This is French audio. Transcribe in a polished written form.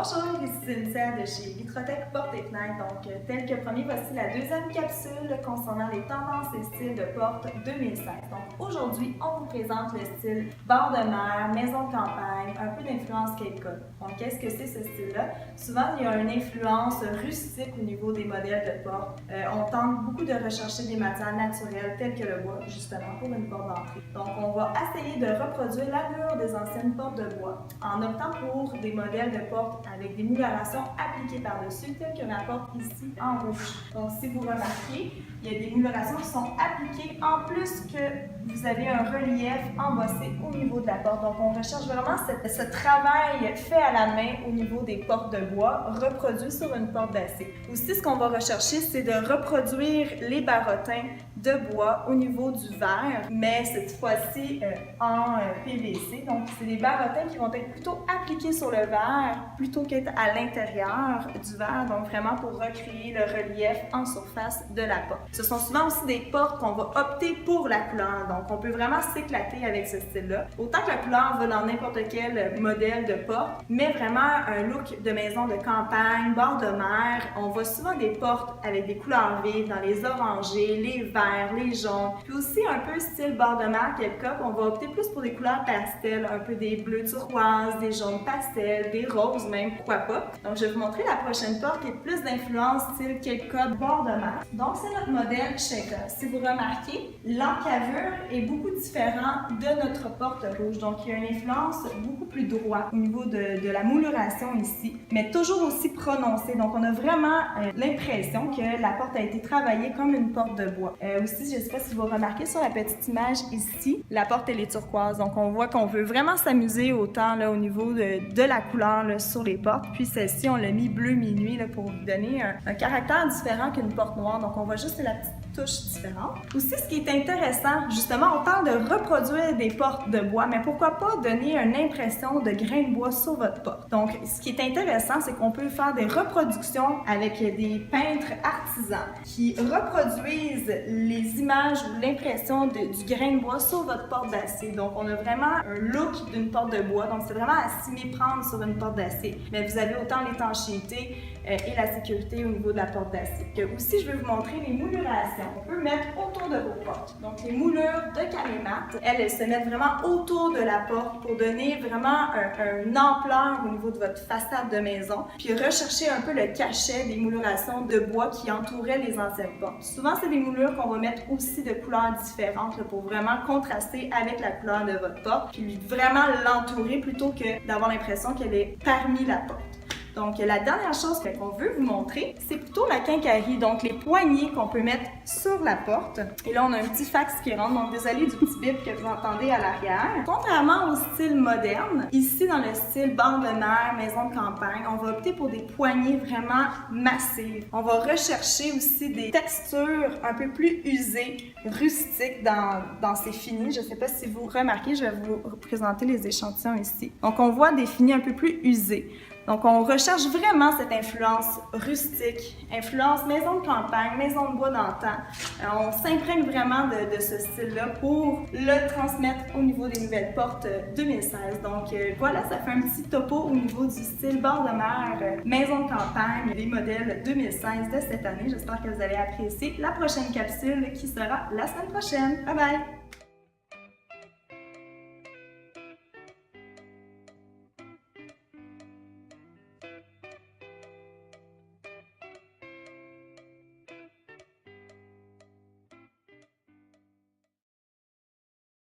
Bonjour, ici Cynthia de chez Vitrotech Portes et Fenêtres. Donc, tel que promis, voici la deuxième capsule concernant les tendances et styles de porte 2016. Donc, aujourd'hui, on vous présente le style bord de mer, maison de campagne, un peu d'influence Cape Cod. Donc, qu'est-ce que c'est ce style-là? Souvent, il y a une influence rustique au niveau des modèles de porte. On tente beaucoup de rechercher des matières naturelles telles que le bois, justement, pour une porte d'entrée. Donc, on va essayer de reproduire l'allure des anciennes portes de bois en optant pour des modèles de portes avec des moulurations appliquées par-dessus, telles que ma porte ici en rouge. Donc, si vous remarquez, il y a des moulurations qui sont appliquées en plus que vous avez un relief embossé au niveau de la porte. Donc, on recherche vraiment ce travail fait à la main au niveau des portes de bois, reproduit sur une porte d'acier. Aussi, ce qu'on va rechercher, c'est de reproduire les barottins de bois au niveau du verre, mais cette fois-ci en PVC. Donc, c'est des barottins qui vont être plutôt appliqués sur le verre plutôt qu'être à l'intérieur du verre, donc vraiment pour recréer le relief en surface de la porte. Ce sont souvent aussi des portes qu'on va opter pour la couleur, donc on peut vraiment s'éclater avec ce style-là. Autant que la couleur va dans n'importe quel modèle de porte, mais vraiment un look de maison de campagne, bord de mer. On voit souvent des portes avec des couleurs vives dans les orangés, les verts, les jaunes, puis aussi un peu style bord de mer, Cape Cod. On va opter plus pour des couleurs pastel, un peu des bleus turquoise, des jaunes pastel, des roses même, pourquoi pas. Donc je vais vous montrer la prochaine porte qui est plus d'influence style Cape Cod, bord de mer. Donc c'est notre modèle Shaker. Si vous remarquez, l'encavure est beaucoup différent de notre porte rouge. Donc il y a une influence beaucoup plus droite au niveau de la mouluration ici, mais toujours aussi prononcée. Donc on a vraiment l'impression que la porte a été travaillée comme une porte de bois. Aussi, je ne sais pas si vous remarquez sur la petite image ici, la porte elle est turquoise. Donc on voit qu'on veut vraiment s'amuser autant là, au niveau de la couleur là, sur les portes. Puis celle-ci, on l'a mis bleu minuit là, pour vous donner un caractère différent qu'une porte noire. Donc on voit juste la petite touche différente. Aussi, ce qui est intéressant, justement, on parle de reproduire des portes de bois, mais pourquoi pas donner une impression de grain de bois sur votre porte? Donc, ce qui est intéressant, c'est qu'on peut faire des reproductions avec des peintres artisans qui reproduisent les images ou l'impression du grain de bois sur votre porte d'acier. Donc, on a vraiment un look d'une porte de bois. Donc, c'est vraiment à s'y méprendre sur une porte d'acier. Mais vous avez autant l'étanchéité et la sécurité au niveau de la porte d'acier. Aussi, je vais vous montrer les moulurations qu'on peut mettre autour de vos portes. Donc, les moulures de Calimat, elles se mettent vraiment autour de la porte pour donner vraiment une ampleur au niveau de votre façade de maison, puis rechercher un peu le cachet des moulurations de bois qui entouraient les anciennes portes. Souvent, c'est des moulures qu'on va mettre aussi de couleurs différentes là, pour vraiment contraster avec la couleur de votre porte, puis vraiment l'entourer plutôt que d'avoir l'impression qu'elle est parmi la porte. Donc, la dernière chose qu'on veut vous montrer, c'est plutôt la quincaillerie, donc les poignées qu'on peut mettre sur la porte. Et là, on a un petit fax qui rentre, donc désolé du petit bip que vous entendez à l'arrière. Contrairement au style moderne, ici dans le style bord de mer, maison de campagne, on va opter pour des poignées vraiment massives. On va rechercher aussi des textures un peu plus usées, rustiques dans ces finis. Je ne sais pas si vous remarquez, je vais vous présenter les échantillons ici. Donc, on voit des finis un peu plus usés. Donc, on recherche vraiment cette influence rustique, influence maison de campagne, maison de bois d'antan. On s'imprègne vraiment de ce style-là pour le transmettre au niveau des nouvelles portes 2016. Donc, voilà, ça fait un petit topo au niveau du style bord de mer, maison de campagne, les modèles 2016 de cette année. J'espère que vous allez apprécier la prochaine capsule qui sera la semaine prochaine. Bye bye!